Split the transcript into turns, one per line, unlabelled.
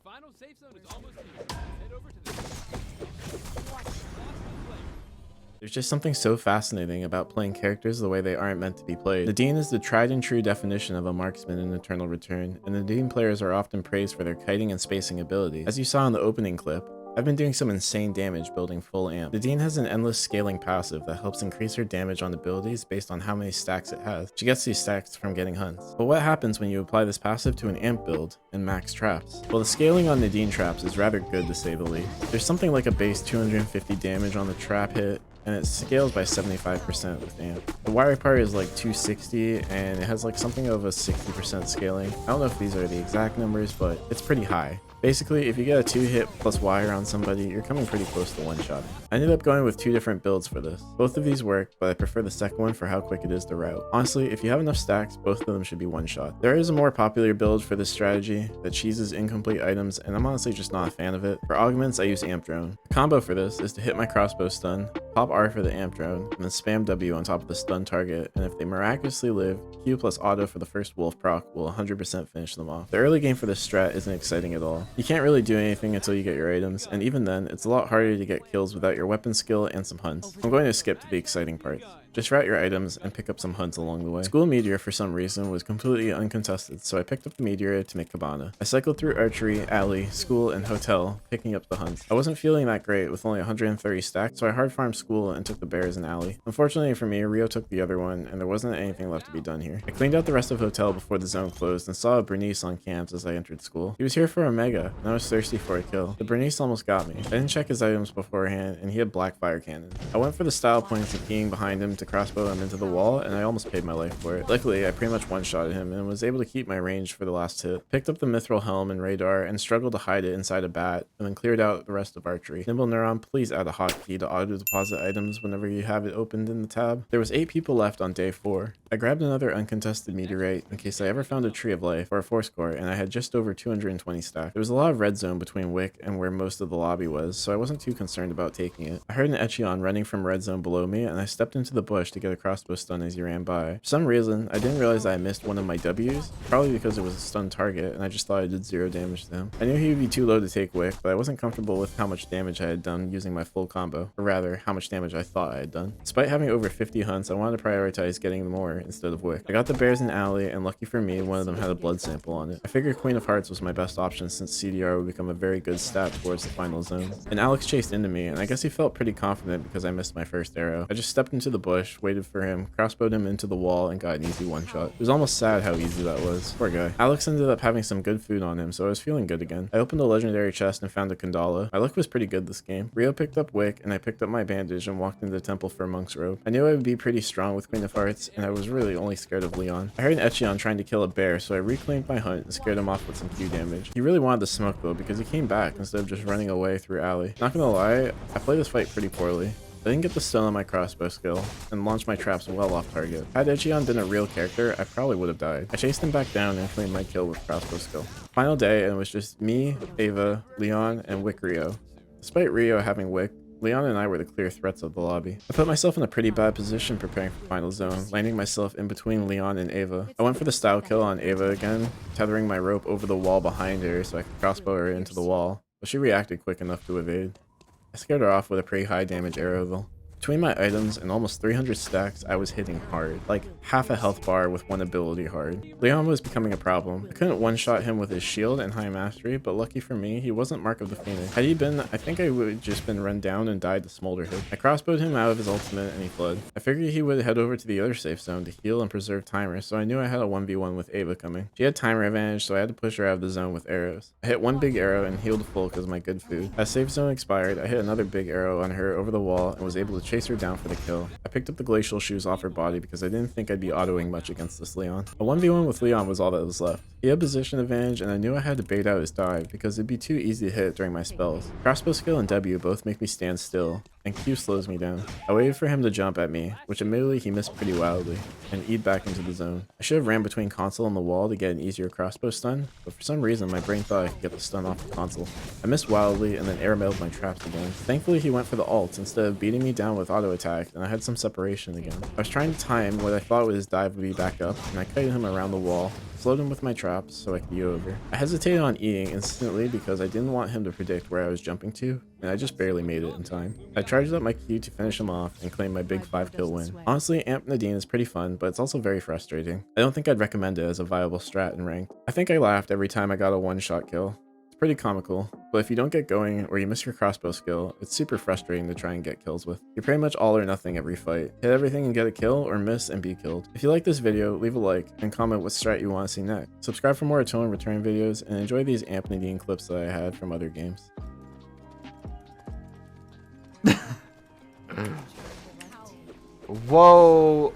final safe zone is almost here. Head over to the
There's just something so fascinating about playing characters the way they aren't meant to be played. Nadine is the tried and true definition of a marksman in Eternal Return, and Nadine players are often praised for their kiting and spacing abilities. As you saw in the opening clip, I've been doing some insane damage building full amp. Nadine has an endless scaling passive that helps increase her damage on abilities based on how many stacks it has. She gets these stacks from getting hunts. But what happens when you apply this passive to an amp build and max traps? Well, the scaling on Nadine traps is rather good to say the least. There's something like a base 250 damage on the trap hit, and it scales by 75% with amp. The wire part is like 260, and it has like something of a 60% scaling. I don't know if these are the exact numbers, but it's pretty high. Basically, if you get a 2-hit plus wire on somebody, you're coming pretty close to one-shot. I ended up going with 2 different builds for this. Both of these work, but I prefer the second one for how quick it is to route. Honestly, if you have enough stacks, both of them should be one-shot. There is a more popular build for this strategy that cheeses incomplete items, and I'm honestly just not a fan of it. For augments, I use amp drone. The combo for this is to hit my crossbow stun, pop R for the amp drone, and then spam W on top of the stun target, and if they miraculously live, Q plus auto for the first wolf proc will 100% finish them off. The early game for this strat isn't exciting at all. You can't really do anything until you get your items, and even then, it's a lot harder to get kills without your weapon skill and some hunts. I'm going to skip to the exciting parts. Just route your items and pick up some hunts along the way. School Meteor, for some reason, was completely uncontested, so I picked up the Meteor to make Cabana. I cycled through Archery, Alley, School, and Hotel, picking up the hunts. I wasn't feeling that great with only 130 stacks, so I hard farmed School and took the Bears and Alley. Unfortunately for me, Rio took the other one, and there wasn't anything left to be done here. I cleaned out the rest of Hotel before the zone closed and saw a Bernice on camps as I entered School. He was here for a Mega, and I was thirsty for a kill. The Bernice almost got me. I didn't check his items beforehand, and he had black fire cannon. I went for the style points of peeing behind him to crossbow him into the wall, and I almost paid my life for it. Luckily, I pretty much one-shotted him and was able to keep my range for the last hit. Picked up the mithril helm and radar and struggled to hide it inside a bat, and then cleared out the rest of Archery. Nimble Neuron, please add a hotkey to auto-deposit items whenever you have it opened in the tab. There was 8 people left on day 4. I grabbed another uncontested meteorite in case I ever found a tree of life or a fourscore, and I had just over 220 stacks. There was a lot of red zone between Wick and where most of the lobby was, so I wasn't too concerned about taking it. I heard an Echion running from red zone below me, and I stepped into the bush to get a crossbow stun as he ran by. For some reason, I didn't realize I missed one of my W's, probably because it was a stun target, and I just thought I did 0 damage to him. I knew he would be too low to take Wick, but I wasn't comfortable with how much damage I had done using my full combo, or rather, how much damage I thought I had done. Despite having over 50 hunts, I wanted to prioritize getting more instead of Wick. I got the Bears in Alley, and lucky for me, one of them had a blood sample on it. I figured Queen of Hearts was my best option since CDR would become a very good stat towards the final zone. And Alex chased into me, and I guess he felt pretty confident because I missed my first arrow. I just stepped into the bush, waited for him, crossbowed him into the wall, and got an easy one-shot. It was almost sad how easy that was. Poor guy. Alex ended up having some good food on him, so I was feeling good again. I opened a legendary chest and found a Kandala. My luck was pretty good this game. Rio picked up Wick, and I picked up my bandage and walked into the temple for Monk's Robe. I knew I would be pretty strong with Queen of Hearts, and I was really only scared of Leon. I heard an Echion trying to kill a bear, so I reclaimed my hunt and scared him off with some Q damage. He really wanted the smoke though, because he came back instead of just running away through Alley. Not gonna lie, I played this fight pretty poorly. I didn't get the stun on my crossbow skill, and launched my traps well off target. Had Echion been a real character, I probably would have died. I chased him back down and claimed my kill with crossbow skill. Final day, and it was just me, Ava, Leon, and Wick Rio. Despite Rio having Wick, Leon and I were the clear threats of the lobby. I put myself in a pretty bad position preparing for final zone, landing myself in between Leon and Ava. I went for the style kill on Ava again, tethering my rope over the wall behind her so I could crossbow her into the wall, but she reacted quick enough to evade. I scared her off with a pretty high damage arrow though. Between my items and almost 300 stacks, I was hitting hard, like half a health bar with one ability hard. Leon was becoming a problem. I couldn't one-shot him with his shield and high mastery, but lucky for me, he wasn't Mark of the Phoenix. Had he been, I think I would have just been run down and died to smolder hit. I crossbowed him out of his ultimate and he fled. I figured he would head over to the other safe zone to heal and preserve timer, so I knew I had a 1v1 with Ava coming. She had timer advantage, so I had to push her out of the zone with arrows. I hit one big arrow and healed full because of my good food. As safe zone expired, I hit another big arrow on her over the wall and was able to chase her down for the kill. I picked up the glacial shoes off her body because I didn't think I'd be autoing much against this Leon. A 1v1 with Leon was all that was left. He had position advantage, and I knew I had to bait out his dive because it'd be too easy to hit during my spells. Crossbow skill and W both make me stand still, and Q slows me down. I waited for him to jump at me, which admittedly he missed pretty wildly, and E'd back into the zone. I should have ran between console and the wall to get an easier crossbow stun, but for some reason my brain thought I could get the stun off the console. I missed wildly and then airmailed my traps again. Thankfully he went for the ult instead of beating me down with auto attack, and I had some separation again. I was trying to time what I thought his dive would be back up, and I kited him around the wall, slowed him with my traps so I could E over. I hesitated on Eing instantly because I didn't want him to predict where I was jumping to, and I just barely made it in time. I charged up my Q to finish him off and claim my big 5-kill win. Honestly, Amp Nadine is pretty fun, but it's also very frustrating. I don't think I'd recommend it as a viable strat in ranked. I think I laughed every time I got a one-shot kill. It's pretty comical, but if you don't get going or you miss your crossbow skill, it's super frustrating to try and get kills with. You're pretty much all or nothing every fight. Hit everything and get a kill, or miss and be killed. If you like this video, leave a like and comment what strat you want to see next. Subscribe for more Eternal Return videos and enjoy these Amp Nadine clips that I had from other games.
Whoa.